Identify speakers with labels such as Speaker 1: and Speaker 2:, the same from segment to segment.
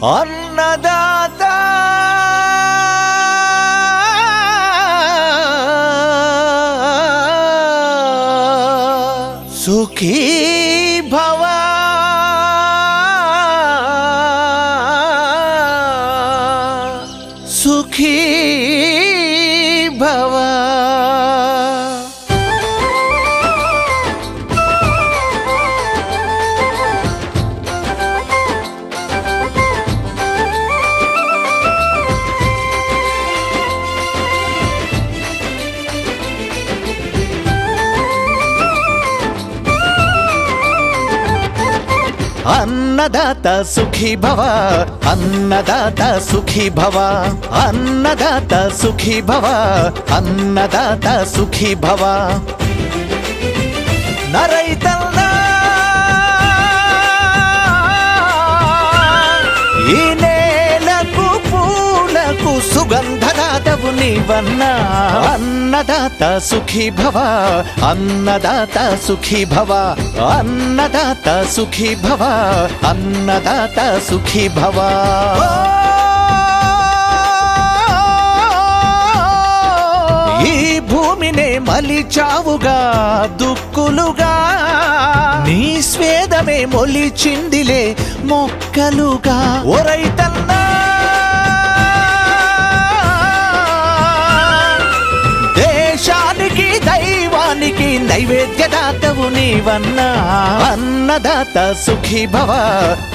Speaker 1: అన్నదాత సుఖీ భవ సుఖీ భవ. అన్నదాత సుఖీ భవ, అన్నదాత సుఖీ భవ, అన్నదాత సుఖీ భవ, అన్నదాత సుఖీ భవ. నరైతల్లా ఈ నేలకు పూలకు సుగంధదాతవు నీవన్నా. అన్నదాత సుఖీ భవ, అన్నదాత సుఖీ భవ, అన్నదాత సుఖీ భవ, అన్నదాత సుఖీ భవ. ఈ భూమినే మలిచావుగా దుక్కులుగా, నీ స్వేదమే మొలిచిందిలే మొక్కలుగా. ఓ రైతన్నా దేశానికి దైవానికి నైవేద్యదాతవు నీవన్నా. అన్నదాత సుఖీ భవ,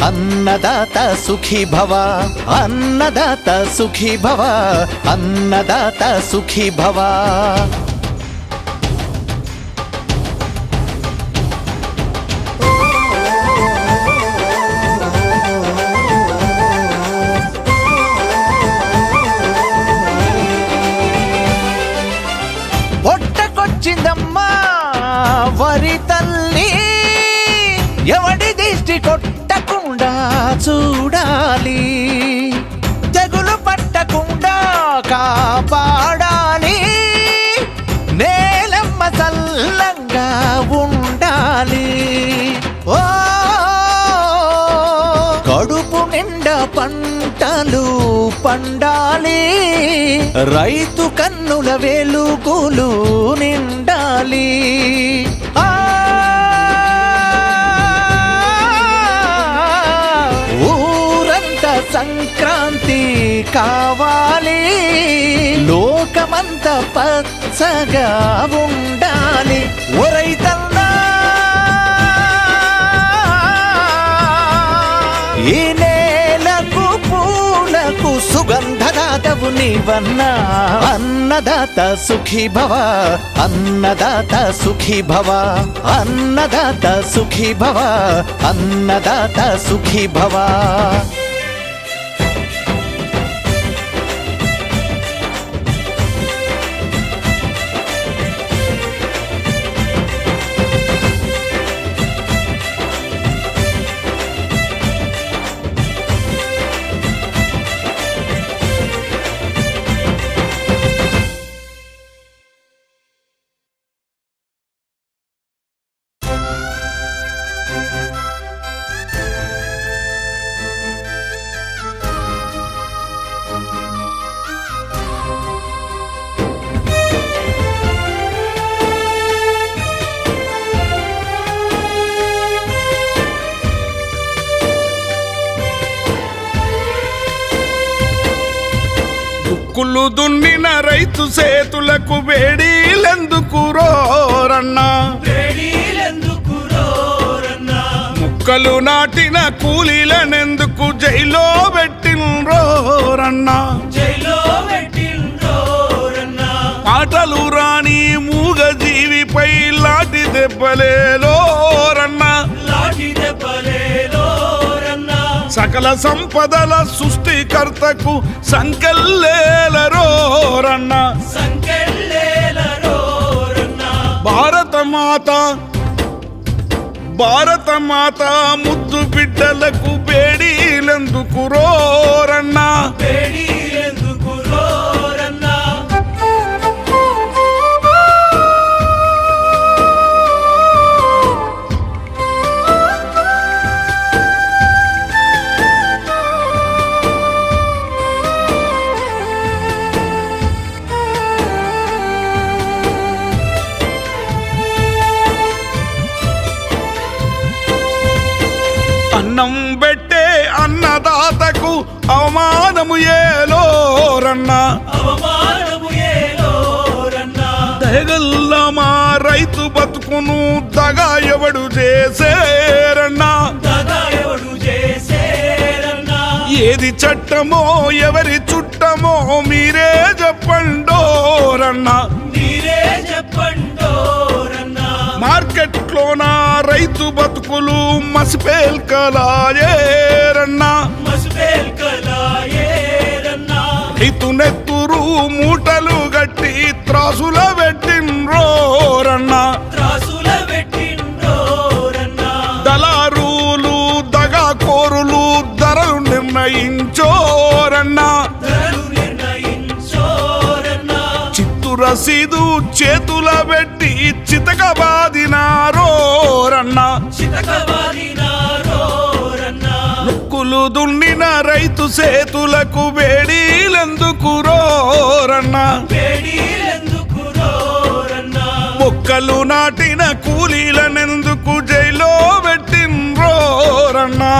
Speaker 1: అన్నదాత సుఖీ భవ, అన్నదాత సుఖీ భవ, అన్నదాత సుఖీ భవ. వచ్చిందమ్మా వరి తల్లి, ఎవడి దిష్టి కొట్టకుండా చూడాలి, తెగులు పట్టకుండా కాపాడాలి, నేలమ్మ చల్లంగా ఉండాలి. ఓ కడుపు నిండా పంటలు పండాలి, రైతు కన్నుల వెలుగులు నిండాలి. ఊరంతా సంక్రాంతి కావాలి, లోకమంతా పచ్చగా ఉండాలి. ఓ రైతన్నా ఈ నేలకు పూలకు సుగంధదాతవు నీవన్నా. అన్నదాత సుఖీ భవ, అన్నదాత సుఖీ భవ, అన్నదాత సుఖీ భవ, అన్నదాత సుఖీ భవ.
Speaker 2: కుళ్ళు దున్నిన రైతు సేతులకు వేడీలెందుకు రోరన్నా, ముక్కలు నాటిన కూలీలనెందుకు జైలో పెట్టిన్రోరన్నా, పాటలు రాని మూగ జీవిపై లాఠీ దెబ్బలేలోరన్నా, సకల సంపదల సృష్టికర్తకు సంకెళ్ళేలరోరన్నా. భారత మాత ముద్దు బిడ్డలకు బేడీలెందుకు రోరన్నా, రన్నా దయగల్ల మా రైతు బతుకును దగా ఎవడు చేసేరన్నా ఏది చట్టమో ఎవరి చుట్టమో మీరే చెప్పండోరన్నా మార్కెట్లోన రైతు బతుకులు మసిపేల్కలాయేరన్నా రైతు నెత్తురు మూటలు గట్టి త్రాసుల పెట్టిన్రోరన్నా దళారులు దగా కోరులు ధరలు నిర్ణయించోరన్నా చిత్తు రసీదు చేతుల పెట్టి చితక బాదినారోరన్నా నొక్కులు దున్నిన రైతు సేతులకు వేడీలెందుకు రోరన్నా మొక్కలు నాటిన కూలీలనెందుకు జైలో పెట్టిన్రోరన్నా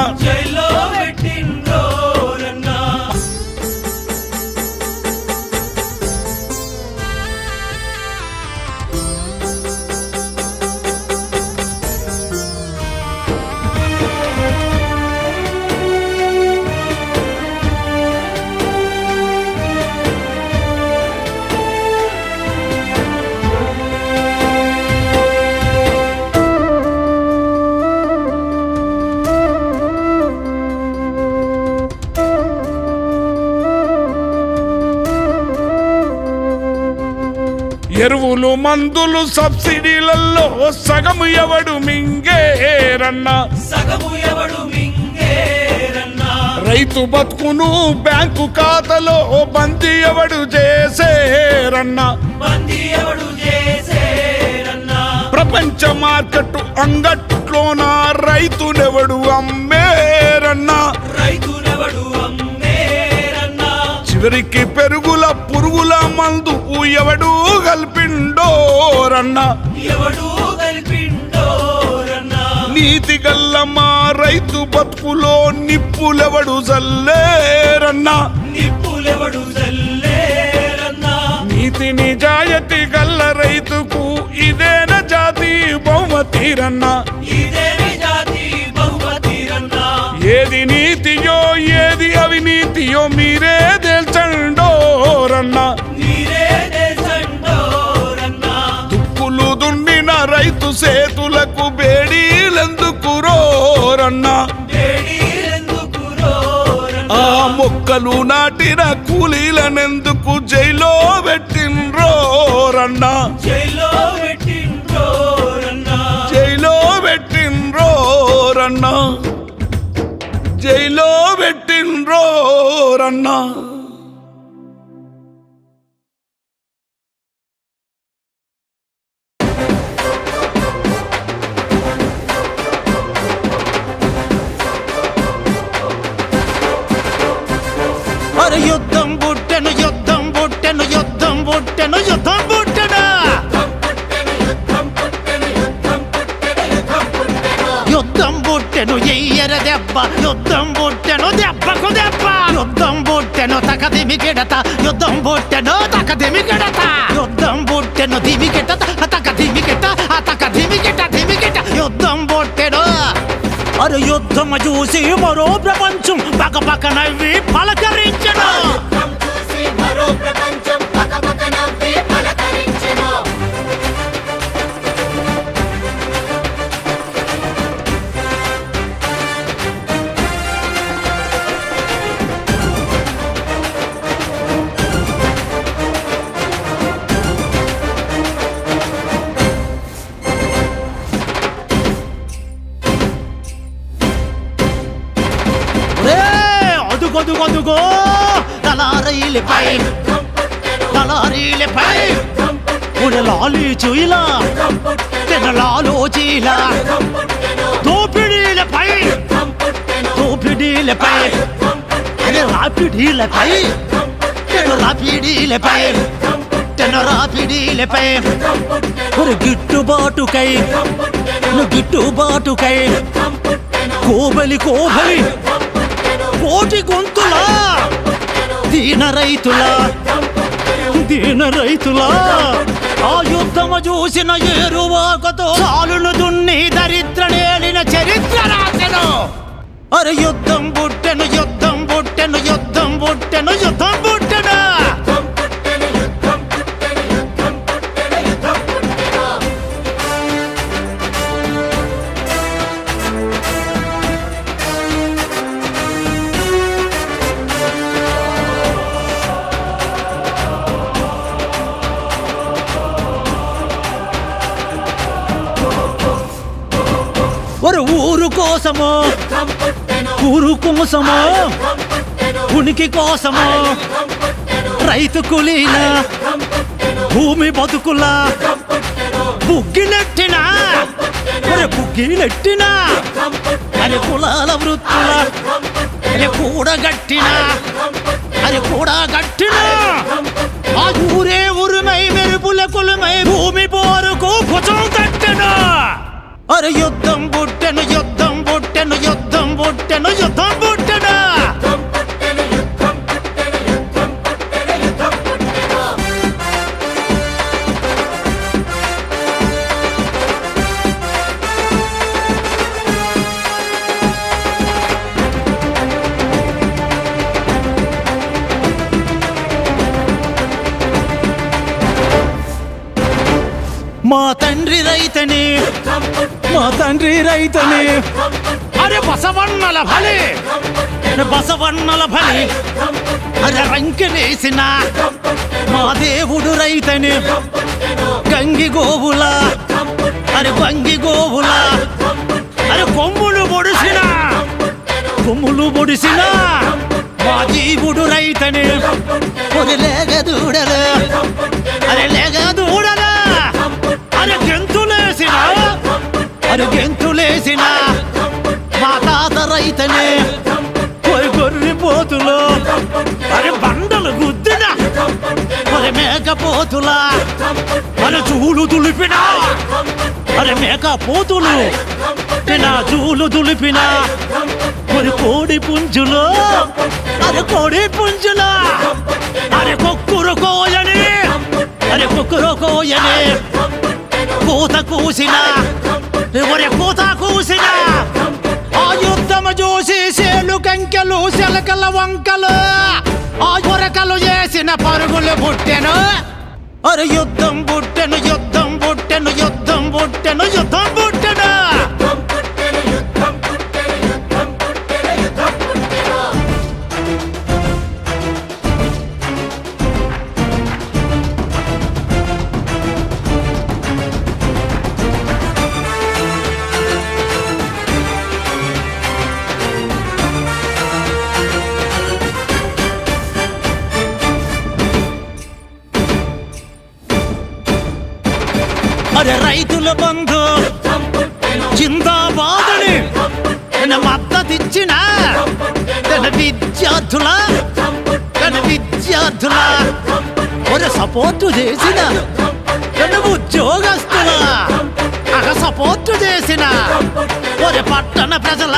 Speaker 2: ఎరువులు మందులు సబ్సిడీలలో సగము ఎవడు మింగేరన్నా రైతు బతుకును బ్యాంకు ఖాతాలో బందీ ఎవడు చేసేరన్నా ప్రపంచ మార్కెట్ అంగట్లోన రైతునెవడు అమ్మేరన్నా చివరికి పెరుగుల పురుగుల మందు ఎవడు కల్పిండోరన్నా నీతి గల్ల మా రైతు బతుకులో నిప్పులెవడు జల్లేరన్నా నీతి నిజాయతి గల్ల రైతుకు ఇదేన జాతి బహుమతిరన్నా ఏది నీతియో ఏది అవినీతియో మీరే తేల్చండోరన్నా దుక్కులు దున్నిన రైతు సేతులకు బేడీలెందుకు రోరన్నా ఆ మొక్కలు నాటిన కూలీలనెందుకు జైలో పెట్టిన్రోరన్నా జైలో పెట్టిన్రోరన్నా జైలో పెట్టిన్రోరన్నా
Speaker 1: యుద్ధం బుట్టెను యుద్ధం బుట్టెను యుద్ధం బుట్టెను యుద్ధం బుట్టెను యుద్ధం బుట్టెను ఎయ్యర దెబ్బ యుద్ధం బుట్టెను దెబ్బకు దెబ్బ యుద్ధం బుట్టెను తకదిమి గిడత యుద్ధం బుట్టెను తకదిమి గిడత యుద్ధం బుట్టెను దిమి గిడత తకదిమి గిట తకదిమి గిట దిమి గిట యుద్ధం బుట్టెను అరే యుద్ధం చూసి మరో ప్రపంచం పక్క పక్క నవ్వి పలకరించెను అదుగో తలారీలపై ఉడలాలి చూయిలా తెనలాలో చీలా దోపిడీలపై రాపిడీలపై గిట్టుబాటుకై కోబలి కోటి గొంతులా దీన రైతులా ఆ యుద్ధము చూసిన ఏరువాకతో చాలును దున్ని దరిద్ర నేలిన చరిత్ర రాసెను. అరే యుద్ధం పుట్టెను యుద్ధం పుట్టెను యుద్ధం పుట్టెను యుద్ధం పుట్టెను. ఒక ఊరు కోసమో ఉనికి కోసమో రైతు కూలీల భూమి బతుకుల బుగ్గిలెట్టినా అది కులాల వృత్తుల అది కూడగట్టిన ఆ ఊరే ఉరుమై మెరుపుల కులమై భూమి పోరుకు భుజం తట్టెను. అరే యుద్ధం పుట్టెను యుద్ధం పుట్టెను యుద్ధం పుట్టెను యుద్ధం పుట్టెను. మా తండ్రి రైతని అరే బసవన్నల బలి అరే రంకెలేసిన మా దేవుడు రైతని గంగి గోవుల అరే కొమ్ములు పొడిసిన మా జీవుడు రైతని ఒరి లేగదూడలు అరే గెంతులేసిన మా తాత రైతనే గొర్రె పోతులు అరే బండలు గుద్దిన మరి మేకపోతుల అరే చూలు దులిపిన అరే మేకపోతులు నా చూలు దులిపిన మరి కోడి పుంజులు అరే కొక్కురు కోయని కూత కూసిన ఆ యుద్ధము చూసి సేలు కంకెలు శలకల వంకలు ఆ ఉరకలు చేసిన పరుగులు పుట్టెను. అరే యుద్ధం పుట్టెను యుద్ధం పుట్టెను యుద్ధం పుట్టెను యుద్ధం పుట్టెను. అరే రైతుల బంధు జిందాబాదని మద్దతిచ్చిన విద్యార్థుల ఒరే సపోర్టు చేసిన ఉద్యోగస్తుల సపోర్టు చేసిన ఒరే పట్టణ ప్రజల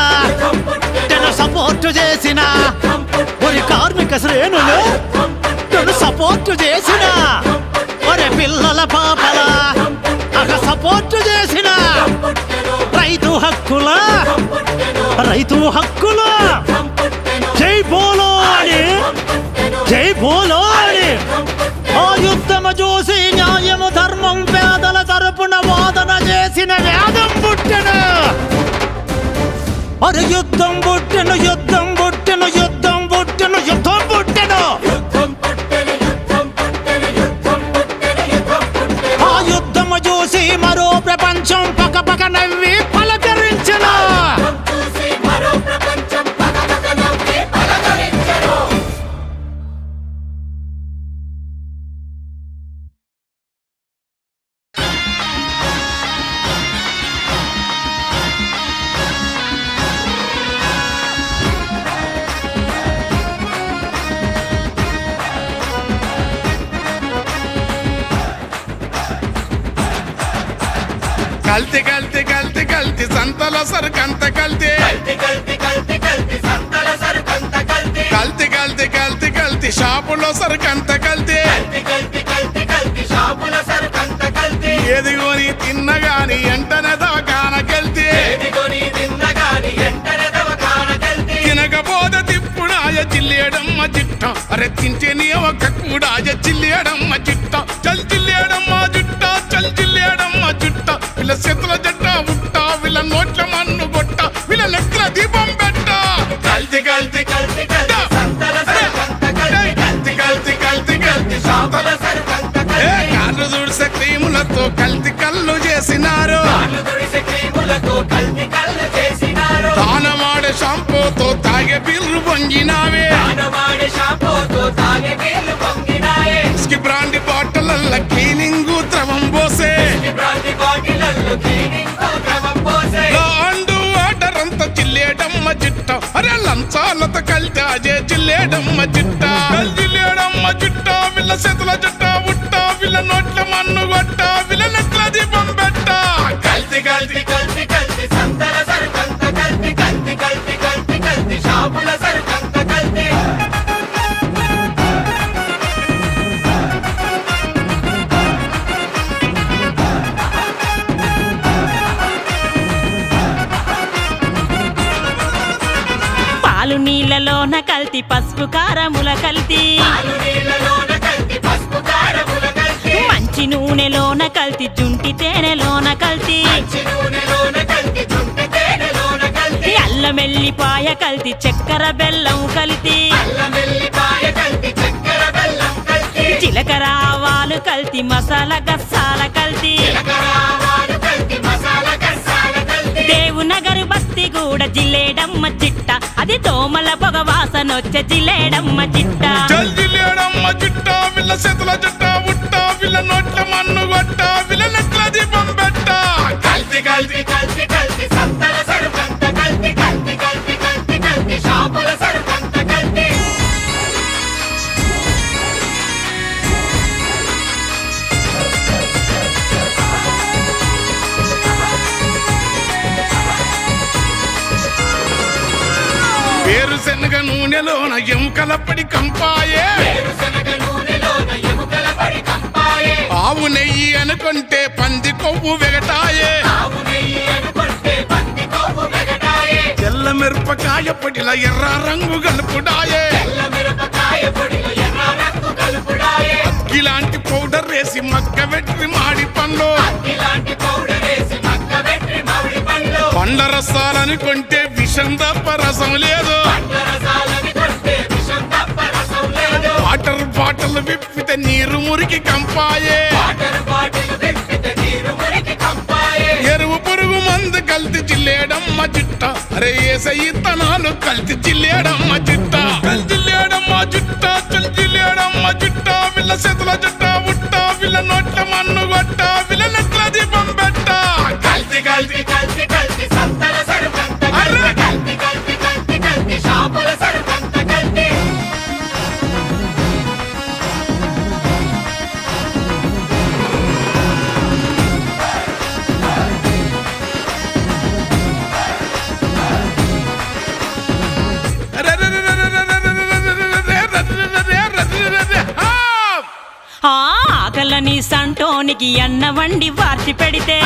Speaker 1: సపోర్టు చేసిన ఒరే కార్మిక శ్రేణులు సపోర్టు చేసిన ఒరే పిల్లల పాపల సపోర్టు చేసిన రైతు హక్కుల జై బోలో అని ఆ యుద్ధము చూసి న్యాయము ధర్మం పేదల తరపున వాదన చేసిన వేదం పుట్టెను. అరే యుద్ధం పుట్టెను యుద్ధం పుట్టెను యుద్ధం పుట్టెను యుద్ధం పుట్టెను. ఆ యుద్ధము చూసి మరో ప్రపంచం పకపక నవ్వి పలకరించెను.
Speaker 2: కల్తీ కల్తీ కల్తీ కల్తీ సంతల సరుకంత కల్తీ కల్తీ కల్తీ కల్తీ కల్తీ సంతల సరుకంత కల్తీ కల్తీ కల్తీ కల్తీ కల్తీ షాపులో సరుకంత కల్తీ ఏది కొని తిన్నగాని ఎంటనే దవాఖానకెళ్తే తినకపోతే తిప్పుడాయ చిల్లేయడమ్మ చిట్ట అరే తింటే నీ ఒక కూడాయ చిల్లేయడమ్మ చిట్ట చల్ చిల్లేయడమ్మ జుట్ట చల్ చిల్లేయడమ్మ జుట్ట వీళ్ళ చేతుల జట్ట ఉట్ట వీళ్ళ నోట్ల మన్ను గొట్ట వీళ్ళ లెక్కల దీపం పెట్ట కల్తీ కల్తీ కల్తీ కాళ్ళు దుడిసే క్రీములతో కల్తీ కళ్ళు చేసినారు తానమాడే షాంపూతో తాగే బిల్లు పొంగినావే ఇస్కి బ్రాండి బాటలల్ల క్లీనింగ్ ద్రవం పోసే అండు వాటర్ అంత చిల్లేడమ్మ చిట్ట అరే లంచాలతో కలితే అజే చిల్లేడమ్మ చిట్ట చిల్లేడమ్మ చిట్ట వీళ్ళ చేతుల జట్ట ఉట్ట వీళ్ళ నోట్ల మన్ను గొట్ట వీళ్ళ నెట్ల దీపం పెట్ట కల్తీ కల్తీ కల్తీ కల్తీ సంతల సరుకంత కల్తీ కల్తీ కల్తీ కల్తీ కల్తీ షాపుల సరుకంత కల్తీ
Speaker 3: పాలు నీళ్ళలోన కల్తీ పసుపు కారముల కల్తీ మంచి నూనెలోన కల్తీ జుంటి తేనెలోన కల్తీ అల్లం ఎల్లిపాయ కల్తీ చక్కెర బెల్లం కల్తీ జీలకర్ర ఆవాలు కల్తీ మసాలా గస్సాల కల్తీ దేవునగరు బస్తి కూడా జిల్లేడమ్మ చిట్ట అది దోమల పొగ వాసనొచ్చే జిల్లేడమ్మ చిట్ట
Speaker 2: చల్ జిల్లేడమ్మ చిట్ట వీళ్ళ చేతుల జట్ట ఉట్ట వీళ్ళ నోట్ల మన్ను గొట్ట వీళ్ళ నెట్ల దీపం పెట్ట కల్తీ కల్తీ కల్తీ కల్తీ సంతల సరుకంత కల్తీ కల్తీ కల్తీ కల్తీ కల్తీ షాపుల సరుకంత కల్తీ వేరుశనగ నూనెలోన ఎముకలపడి కంపాయే ఆవు నెయ్యి అనుకుంటే పంది కొవ్వు వెగటాయే తెల్ల మిరపకాయ పొడిల ఎర్ర రంగు గలుపుడాయే ఇలాంటి పౌడర్ వేసి మక్క వెట్టి మాడి పండ్లు పండ్ల రసాలనుకుంటే విషం తప్ప రసం లేదు వాటర్ బాటలు విప్పితే నీరు మురికి కంపాయే ఎరువు పురుగు మందు కల్తీ జిల్లేడమ్మ చిట్ట అరే ఏసయ్యి తనాలు కల్తీ జిల్లేడమ్మ చిట్ట జిల్లేడమ్మ చిట్ట చల్ జిల్లేడమ్మ చిట్ట వీళ్ళ చేతుల జట్ట ఉట్ట వీళ్ళ నోట్ల మన్ను గొట్ట వీళ్ళ నెట్ల దీపం పెట్ట కల్తీ కల్తీ కల్తీ కల్తీ సంతల సరుకంత కల్తీ కల్తీ కల్తీ కల్తీ షాపుల సరుకంత కల్తీ
Speaker 3: ఆకలని సంటోనికి అన్న వండి వార్చి పెడితే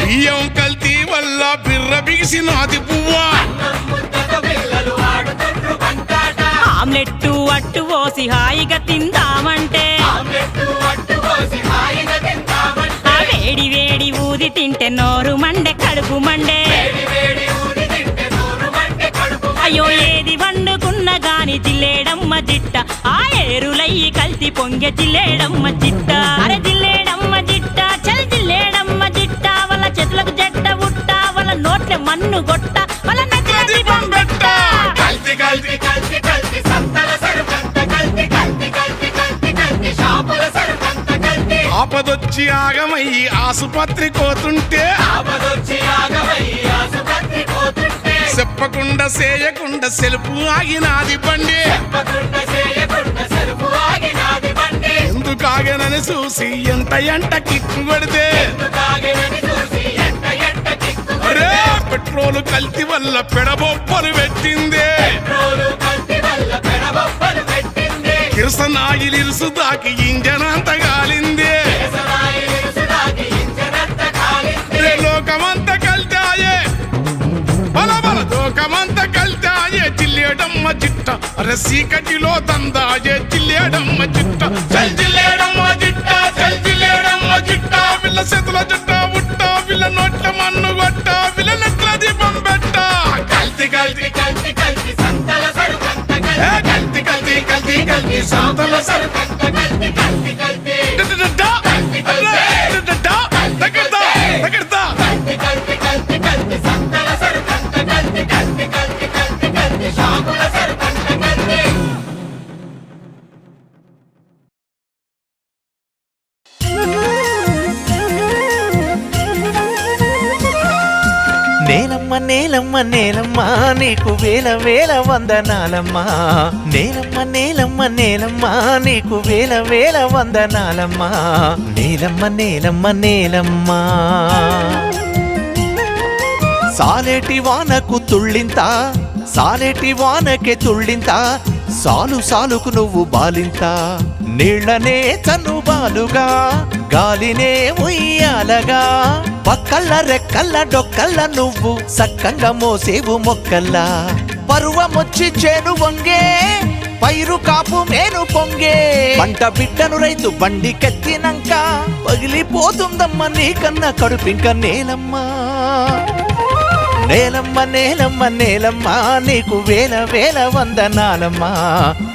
Speaker 2: బియ్యం కల్తీ వల్ల బిర్ర బిగిసినాది పువ్వా
Speaker 3: ఆమ్లెట్ అట్టు పోసి హాయిగా తిందామంటే ఆ వేడి వేడి ఊది తింటే నోరు మండే కడుపు మండే అయ్యో ఏది వండుకున్న గాని జిల్లేడమ్మ జిట్ట ఆ ఏరులయ్యి కల్తీ పొంగె జిల్లేడమ్మ జిట్ట అరే జిల్లేడమ్మ జిట్ట చల్ జిల్లేడమ్మ జిట్ట వాళ్ళ చేతులకు జట్ట ఉట్ట వాళ్ళ నోట్ల మన్ను గొట్ట వాళ్ళ నచ్చిన దీపం పెట్ట
Speaker 2: కల్తీ కల్తీ కల్తీ కల్తీ సంతల సరుకంత కల్తీ కల్తీ కల్తీ కల్తీ కల్తీ షాపుల సరుకంత కల్తీ ఆపదొచ్చి ఆగమయ్యి ఆసుపత్రి కోతుంటే చెప్పకుండా చేయకుండా సెలుపు ఆగినాది బండి ఎందుకు ఆగనని చూసి ఎంత కిక్కు కొడితే అరే పెట్రోలు కల్తీ వల్ల పెడబొప్పలు పెట్టిందే కేసనాయిలిరుసు దాకి ఇంజనంత గాలిందే రే లోకమంత కలితాయే బల బల లోకమంత కలితాయే జిల్లేడమ్మ జిట్ట అరే సీకటిలో దందాయే జిల్లేడమ్మ జిట్ట చల్ జిల్లేడమ్మ జిట్ట చల్ జిల్లేడమ్మ జిట్ట పిల్ల చేతుల జట్ట ఉట్ట పిల్ల నోట్ల మన్ను గొట్ట పిల్ల నెట్ల దీపం పెట్ట కల్తి కల్తి కల్తి కల్తి సంతల సరుకంత కల్తి కల్తి కల్తి కల్తి సంతల సరుకంత కల్తి కల్తి కల్తి కల్తి కల్తి కల్తి సంతల సరుకంత కల్తి కల్తి కల్తి కల్తి కల్తి షాపుల సరుకంత కల్తి
Speaker 1: నేలమ్మ నేలమ్మ నేలమ్మ నీకు వేల వేల వందనాలమ్మా నేలమ్మ నేలమ్మ నేలమ్మ నీకు వేల వేల వందనాలమ్మా నేలమ్మ నేలమ్మ నేలమ్మ సాలేటి వానకు తుళ్ళింత సాలేటి వానకే తుళ్ళింత సాలు సాలుకు నువ్వు బాలింత నీళ్లనే చనుబాలుగా గాలినే ఉయ్యాలగా పక్కల్ల రెక్కల్ల డొక్కల్ల నువ్వు సక్కంగా మోసేవు మొక్కల్లా పరువమొచ్చి చేను వంగే పైరు కాపు మేను పొంగే పంట బిడ్డను రైతు బండికెత్తినంక పగిలిపోతుందమ్మ నీకన్నా కడుపింక నేలమ్మా నేలమ్మ నేలమ్మ నేలమ్మ నీకు వేల వేల వందనాలమ్మా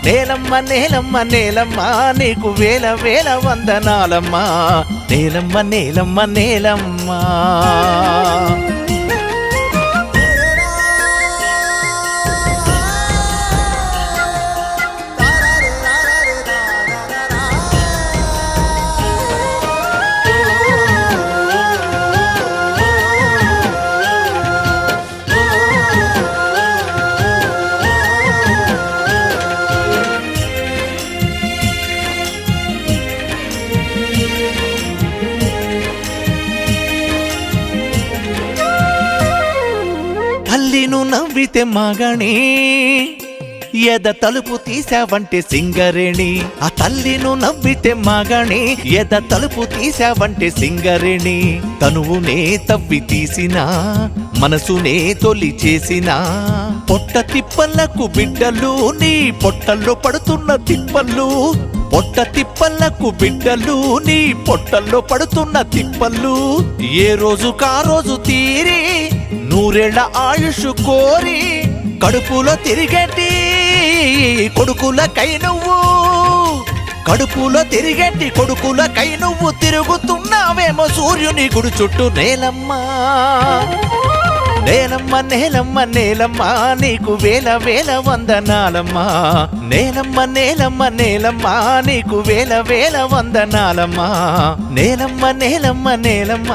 Speaker 1: నేలమ్మ నేలమ్మ నేలమ్మ నీకు వేల వేల వందనాలమ్మా నేలమ్మ నేలమ్మ నేలమ్మ తల్లిను నవ్వితే మగణి ఎద తలుపు తీసావంటే సింగరేణి ఆ తల్లిను నవ్వితే మగణి ఎద తలుపు తీసావంటే సింగరేణి తనువునే తవ్వి తీసిన మనసునే తొలి చేసిన పొట్ట తిప్పలకు బిడ్డలు నీ పొట్టల్లో పడుతున్న తిప్పళ్ళు పొట్ట తిప్పలకు బిడ్డలు నీ పొట్టల్లో పడుతున్న తిప్పళ్ళు ఏ రోజు కా రోజు తీరి నూరేళ్ల ఆయుష్ కోరి కడుపులో తిరిగేటి కొడుకులకై నువ్వు కడుపులో తిరిగేటి కొడుకులకై నువ్వు తిరుగుతున్నావేమో సూర్యుని గుడి చుట్టూ నేలమ్మా నేలమ్మ నేలమ్మ నేలమ్మ నీకు వేల వేల వందనాలమ్మా నేలమ్మ నేలమ్మ నేలమ్మ నీకు వేల వేల వందనాలమ్మా నేలమ్మ నేలమ్మ నేలమ్మ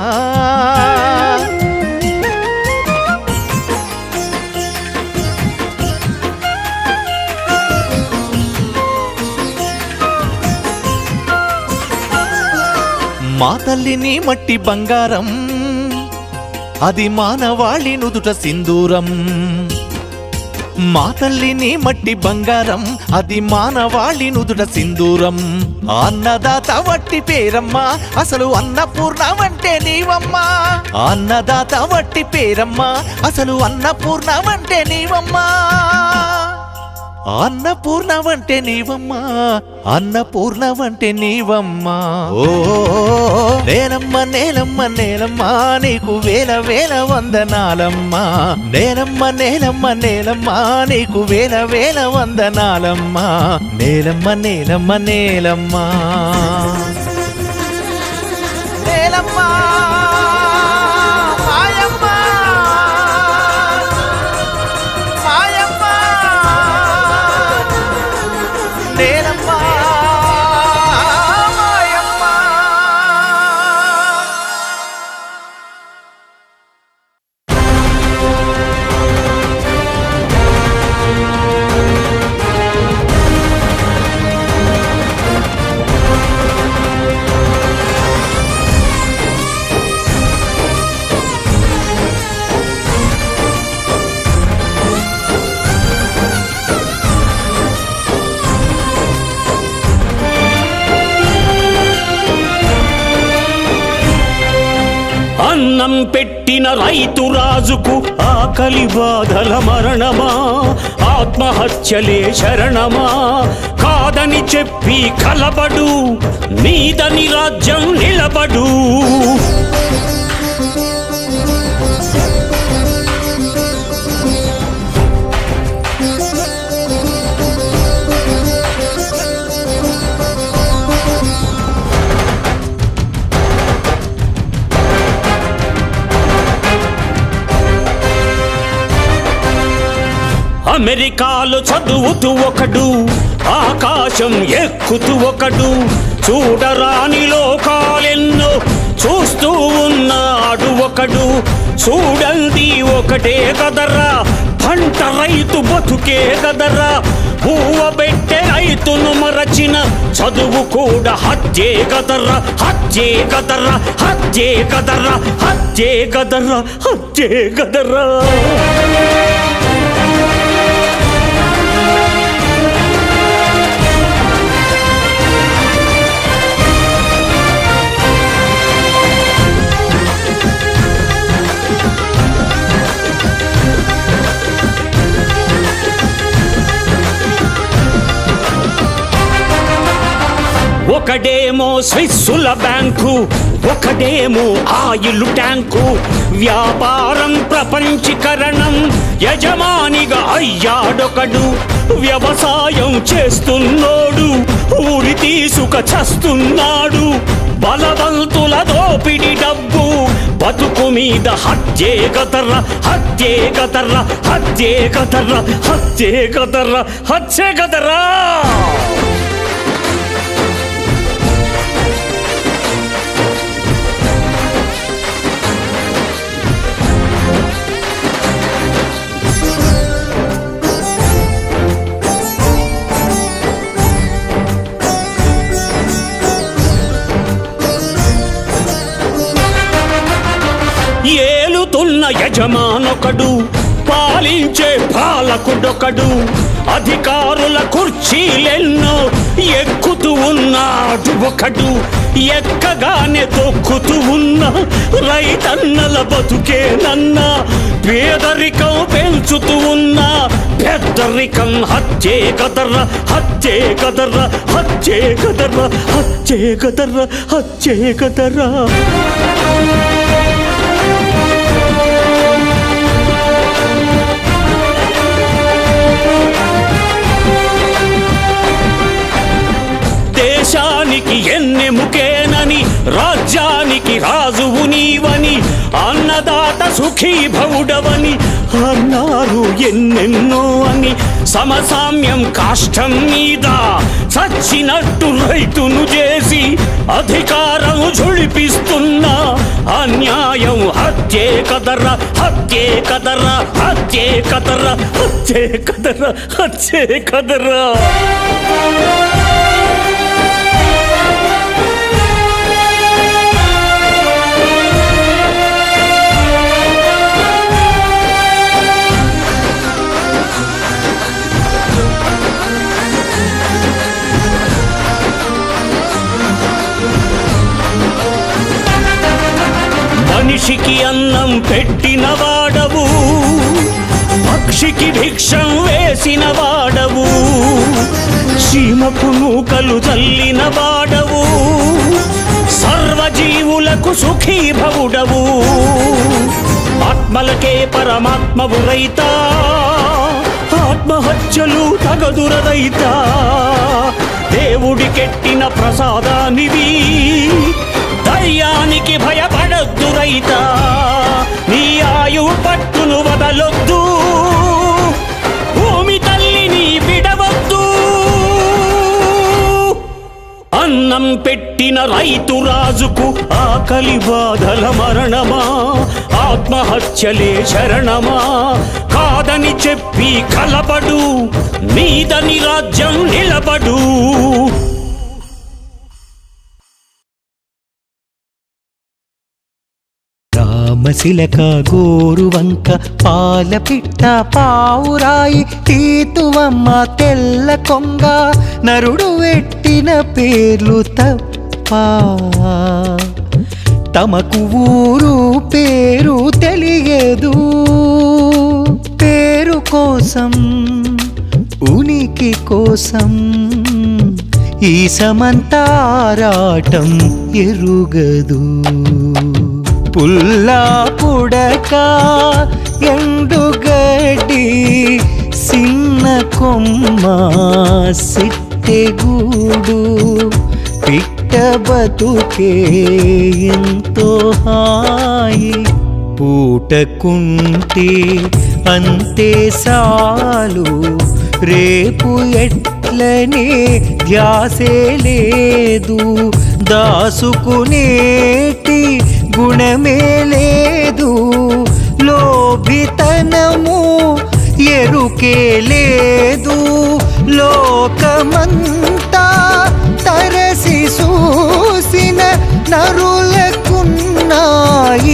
Speaker 1: మా తల్లిని మట్టి బంగారం అది మానవాళి నుదుట సింధూరం మా తల్లిని మట్టి బంగారం అది మానవాళి నుదుట సింధూరం అన్నదాత వట్టి పేరమ్మా అసలు అన్నపూర్ణమంటే నీవమ్మా అన్నదాత వట్టి పేరమ్మా అసలు అన్నపూర్ణమంటే నీవమ్మా అన్నపూర్ణమంటే నీవమ్మా అన్నపూర్ణమంటే నీవమ్మా ఓ నేలమ్మ నేలమ్మ నేలమ్మ నీకు వేల వేల వందనాలమ్మా నేలమ్మ నేలమ్మ నేలమ్మ నీకు వేల వేల వందనాలమ్మా నేలమ్మ నేలమ్మ నేలమ్మ నేలమ్మ
Speaker 4: అన్నం పెట్టిన రైతు రాజుకు ఆకలి బాధల మరణమా, ఆత్మహత్యలే శరణమా, కాదని చెప్పి కలబడు, నీదని రాజ్యం నిలబడు. అమెరికాలో చదువుతూ ఒకడు, ఆకాశం ఎక్కుతూ ఒకడు, చూడరాని లోకాలెన్నో చూస్తూ ఉన్నాడు ఒకడు. చూడండి ఒకటే కదరా, పంట రైతు బతుకే కదరా, పువ్వబెట్టే రైతును మరచిన చదువు కూడా హత్యే కదరా, హత్యే కదరా, హత్యే కదరా, హత్యే కదరా, హత్యే కదరా. ఒకడేమో స్విస్సుల బ్యాంకు, ఒకడేమో ఆయిల్ ట్యాంకు, వ్యాపారం ప్రపంచీకరణం యజమానిగా అయ్యాడొకడు. వ్యవసాయం చేస్తున్నోడు ఊరి తీసుక చస్తున్నాడు. బలవంతుల దోపిడి డబ్బు బతుకు మీద హత్యే కదర్రా, హత్యే కదర్రా, హత్యే కదర్రా, హత్యే కదర్రా, హత్యే కదర్రా. ఏలుతున్న యజమానొకడు, పాలించే పాలకుడొకడు, అధికారుల కుర్చీలెన్నో ఎక్కుతూ ఉన్నాడు ఒకడు. ఎక్కగానే తొక్కుతూ ఉన్న రైతన్నల బతుకేనన్నా, పేదరికం పెంచుతూ ఉన్న పెద్దరికం హత్యే కదర్రా, హత్యే కదర్రా, హత్యే కదర్రా, హత్యే కదర్రా, హత్యే కదర్రా. దేశానికి ఎన్నెముకేనని, రాజ్యానికి రాజువు నీవని, అన్నదాత సుఖీభవుడవని అన్నారు ఎన్నెన్నో అని. సమసామ్యం కాష్టం మీద చచ్చినట్టు రైతును చేసి అధికారం ఝుళిపిస్తున్నా అన్యాయం హత్యే కదర్రా, హత్యే కదర్రా, హత్యే కదర్రా, హత్యే కదర్రా, హత్యే కదర్రా. మనిషికి అన్నం పెట్టిన వాడవు, పక్షికి భిక్షం వేసిన వాడవు, సీమకు నూకలు చల్లిన వాడవు, సర్వజీవులకు సుఖీభవుడవు. ఆత్మలకే పరమాత్మవు రైతా, ఆత్మహత్యలు తగదుర రైతా. దేవుడికెట్టిన ప్రసాదానివి, దయ్యానికి భయపడొద్దు రైతా. నీ ఆయు పట్టును వదలొద్దు, భూమి తల్లిని విడవద్దు. అన్నం పెట్టిన రైతు రాజుకు ఆకలి బాధల మరణమా, ఆత్మహత్యలే శరణమా, కాదని చెప్పి కలబడు, నీదని రాజ్యం నిలబడు.
Speaker 5: రామశిలక గోరువంక పాలపిట్ట పావురాయి తీతువమ్మ తెల్ల కొంగ నరుడు వెట్టిన పేర్లు తప్ప తమకు ఊరు పేరు తెలియదు. పేరు కోసం ఉనికి కోసం ఈ సమంతారాటం ఎరుగదు. పుల్లా పుడక ఎండుగడ్డి సిన్న కొమ్మ సిట్టెగూడు పిట్ట బతుకే ఎంతో హాయి. పూటకుంటే అంతే సాలు రేపు ఎట్లనే ధ్యాసే లేదు. దాసుకునేటి గుణమే లేదు. లోభితనము ఎరుకే లేదు. లోకమంతా తరసి చూసిన నరులకున్న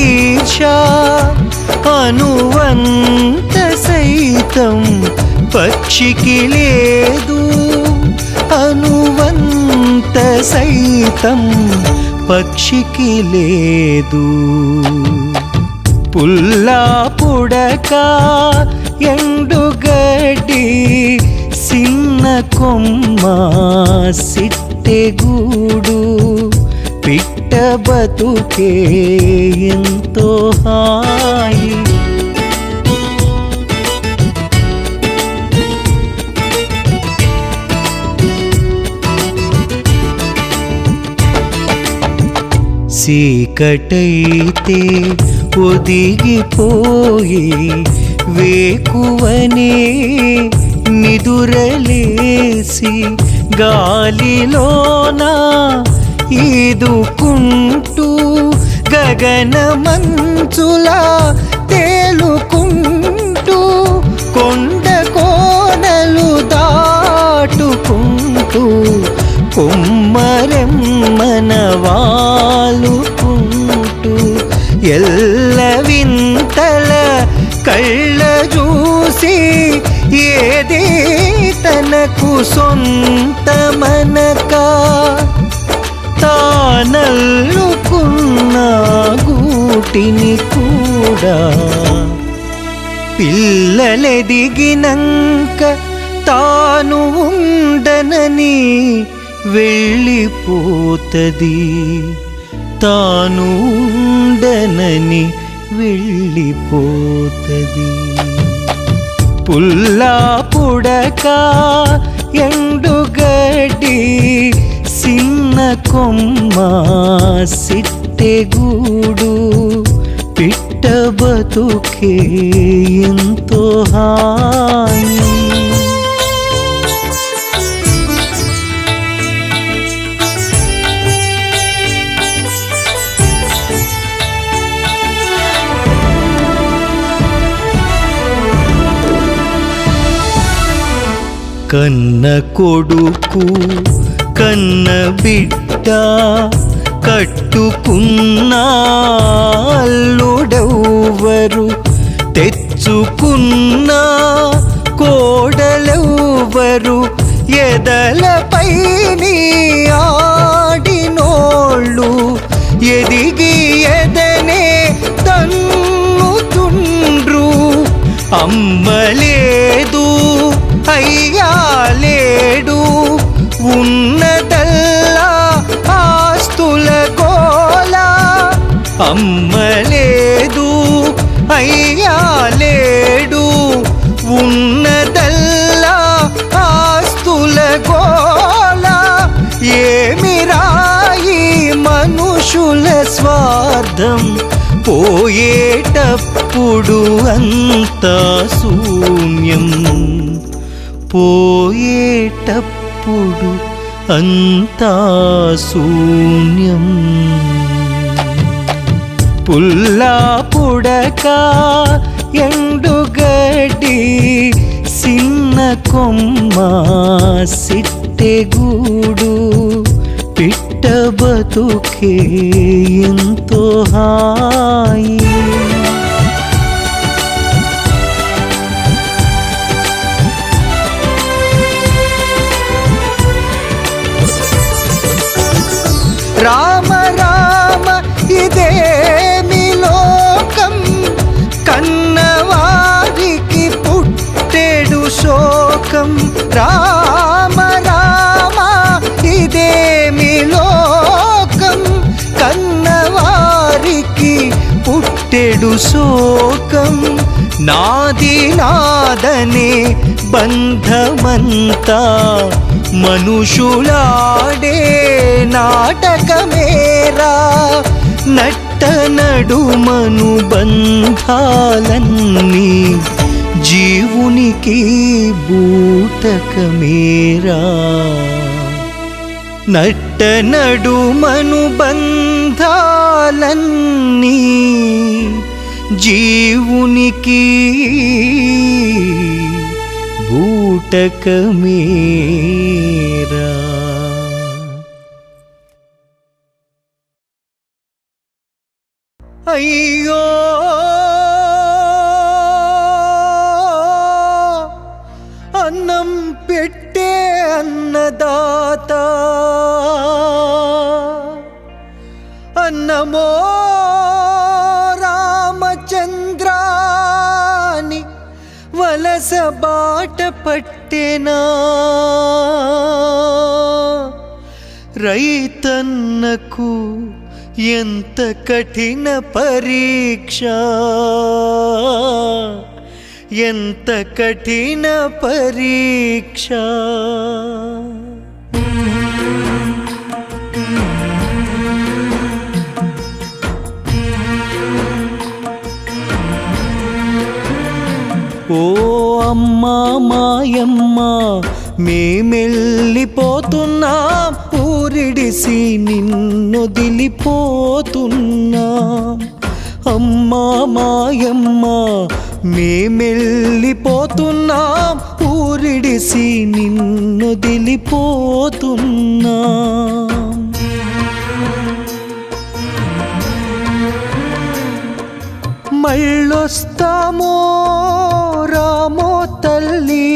Speaker 5: ఈర్ష అనువంత సైతం పక్షికి లేదు. అనువంత సైతం పక్షికి లేదు. పుల్లా పుడక ఎండుగడ్డి సిన్న కొమ్మ సిట్టెగూడు పిట్ట బతుకే ఎంతో హాయి. చీకటైతే ఒదిగిపోయి వేకువనే నిదురలేసి గాలిలోన ఈదుకుంటూ గగన మంచులా తేలుకుంటూ కొండ కోనలు దాటుకుంటూ కొమ్మరెమ్మన వాలుకుంటూ ఎల్ల వింతల కళ్ళ చూసి ఏది తనకు సొంతమనక తానల్లుకున్న గూటిని కూడా పిల్లలెదిగినంక తాను ఉండనని వెళ్ళిపోతది. తాను ఉండనని వెళ్ళిపోతది. పుల్లా పుడక ఎండుగడ్డి సిన్న కొమ్మ సిట్టెగూడు పిట్ట బతుకే ఎంతో హాయి. కన్న కొడుకు కన్న బిడ్డ కట్టుకున్న అల్లుడెవ్వరు తెచ్చుకున్న కోడలెవ్వరు ఎదలపై ఆడినోళ్ళు ఎదిగి ఎదనే తన్నుతుండ్రు. అమ్మలేదు అయ్యా లేడు ఉన్నదల్లా ఆస్తుల గోల. అమ్మలేదు అయ్యా లేడు ఉన్నదల్లా ఆస్తుల గోల. ఏమి రాయి మనుషుల స్వార్థం పోయేటప్పుడు అంతా శూన్యం. పోయేటప్పుడు అంతా శూన్యం. పుల్లా పుడక ఎండుగడ్డి సిన్న కొమ్మ సిట్టెగూడు పిట్ట బతుకే ఎంతో హాయి. రామ రామ ఇదే నేడు శోకం నాది నాదనే బంధమంతా మనుషులాడే నాటకమేరా నట్ట నడుమను బంధాలన్నీ జీవునికి బూటకమేరా నట్ట నడుమను బంధాలన్నీ జీవునికి బూటకమేరా. అయ్యో అన్నం పెట్టే అన్నదాత అన్నమో రామచంద్రాని వలస బాట పట్టెనా రైతన్నకు ఎంత కఠిన పరీక్ష ఎంత కఠిన పరీక్ష. ఓ అమ్మా మాయమ్మ మేమెళ్ళిపోతున్నాం ఊరిడిసి నిన్నొదిలిపోతున్నాం. అమ్మా మాయమ్మ మేమెళ్ళిపోతున్నాం ఊరిడిసి నిన్నొదిలిపోతున్నాం. మళ్ళొస్తామో రామో తల్లి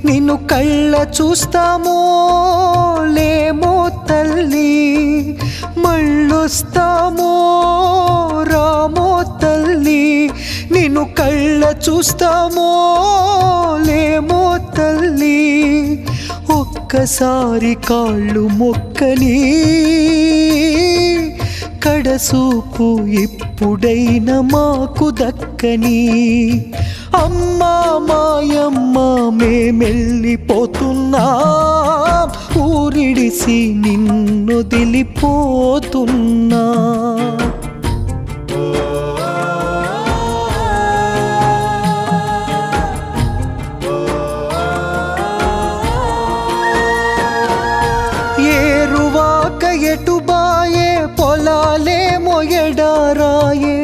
Speaker 5: నిన్ను కళ్ళ చూస్తామో లేమో తల్లి. మళ్ళొస్తామో రామో తల్లి నిన్ను కళ్ళ చూస్తామో లేమో తల్లి. ఒక్కసారి కాళ్ళు మొక్కని కడసూపు ఇప్పుడైన మాకు దక్కని. అమ్మా మాయమ్మ మేమెళ్ళిపోతున్నాం ఊరిడిసి నిన్నొదిలిపోతున్నాం. ఏరువాక ఎటుబాయే పొలాలేమో ఎడారాయే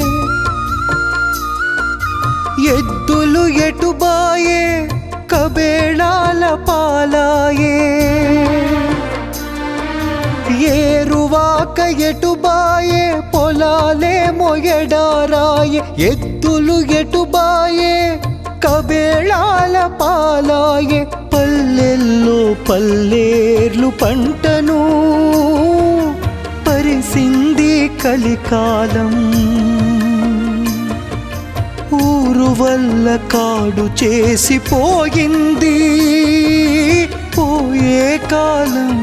Speaker 5: ఎద్దులు ఎటుబాయే కబేళాల పాలాయే. ఏరువాక ఎటుబాయే పొలాలేమో ఎడారాయే ఎద్దులు ఎటుబాయే కబేళాల పాలాయే. పల్లెల్లో పల్లేర్లు పంటను పరిసింది కలికాలం. ఊరు వల్ల కాడు చేసిపోయింది పోయే కాలం.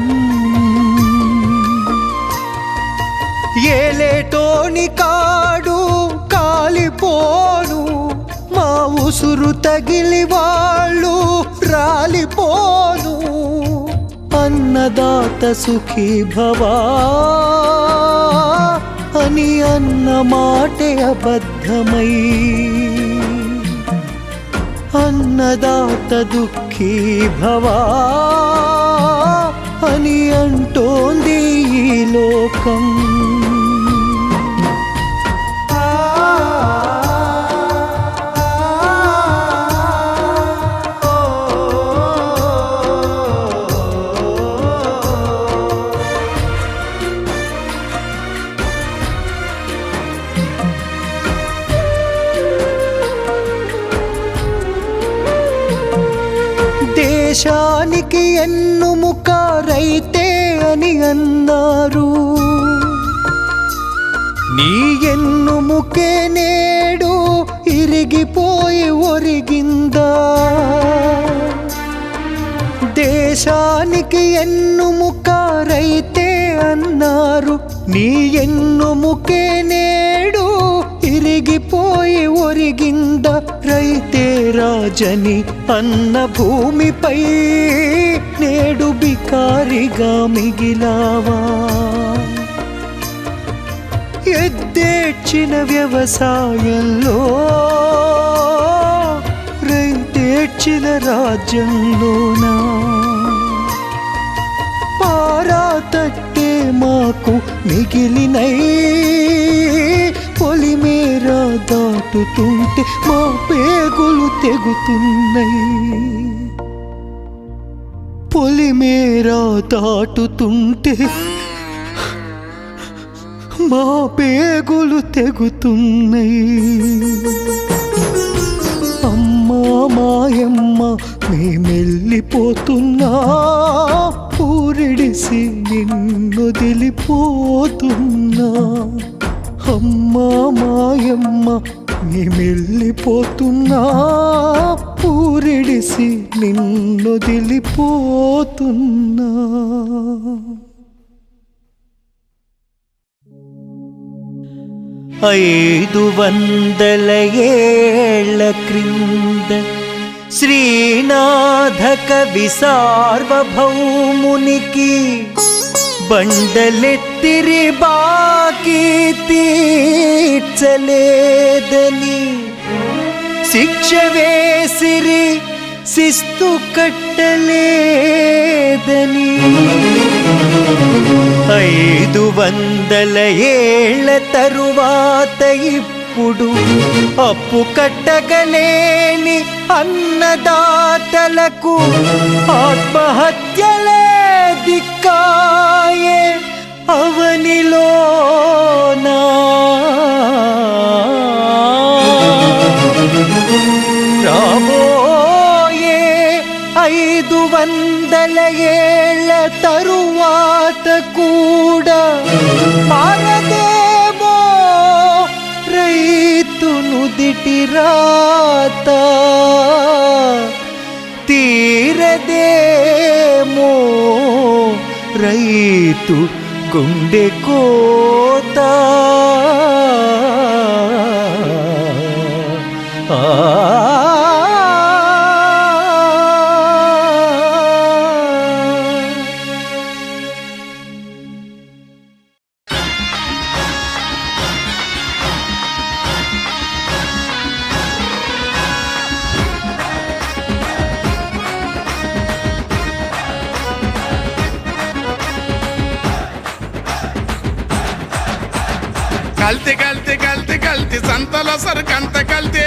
Speaker 5: ఏలేటోని కాడు కాలిపోను మా ఉసురు తగిలి వాళ్ళు రాలిపోను. అన్నదాత సుఖీ భవా అని అన్న మాటే అబద్ధమై అన్నదాత దుఃఖీ భవా అని అంటోంది ఈ లోకం. దేశానికి ఎన్నుముక రైతే అని అన్నారు. నీ ఎన్నుముకే నేడు ఇరిగిపోయి ఒరిగిందా. దేశానికి ఎన్నుముక రైతే అన్నారు. నీ ఎన్నుముకే నేడు ఇరిగి ఇరిగిపోయి ఒరిగింద రైతే రాజని అన్న భూమిపై నేడు బికారిగా మిగిలావా ఎద్దేడ్చిన వ్యవసాయంలో రైతేడ్చిన రాజ్యంలోనా పారా తట్టే మాకు మిగిలినై పొలిమేర దాటుతుంటే మా పేగులు తెగుతున్నాయి పొలిమేర దాటుతుంటే మా పేగులు తెగుతున్నాయి అమ్మా మాయమ్మ మేమెళ్ళిపోతున్నా ఊరిడిసి నిన్నొదిలిపోతున్నా అమ్మా మాయమ్మ మేమెళ్ళిపోతున్నా ఊరిడిసి నిన్నొదిలిపోతున్నా 500 ఏళ్ల క్రింద శ్రీనాథ కవి సార్వభౌమునికి బండలెత్తిరి బాకీ తీర్చలేదని శిక్ష వేసిరి శిస్తు కట్టలేదని 500 ఏళ్ల తరువాత ఇప్పుడు అప్పు కట్టగలేని అన్నదాతలకు ఆత్మహత్యలే దిక్కాయే అవనిలోనా రాబోయే 500 ఏళ్ల తరువాత కూడా మారదేమో రైతును దిటిరాత తీరదేమో రైతు గుండె కోత
Speaker 2: కల్తీ కల్తీ కల్తీ కల్తీ సంతల సరుకంత కల్తీ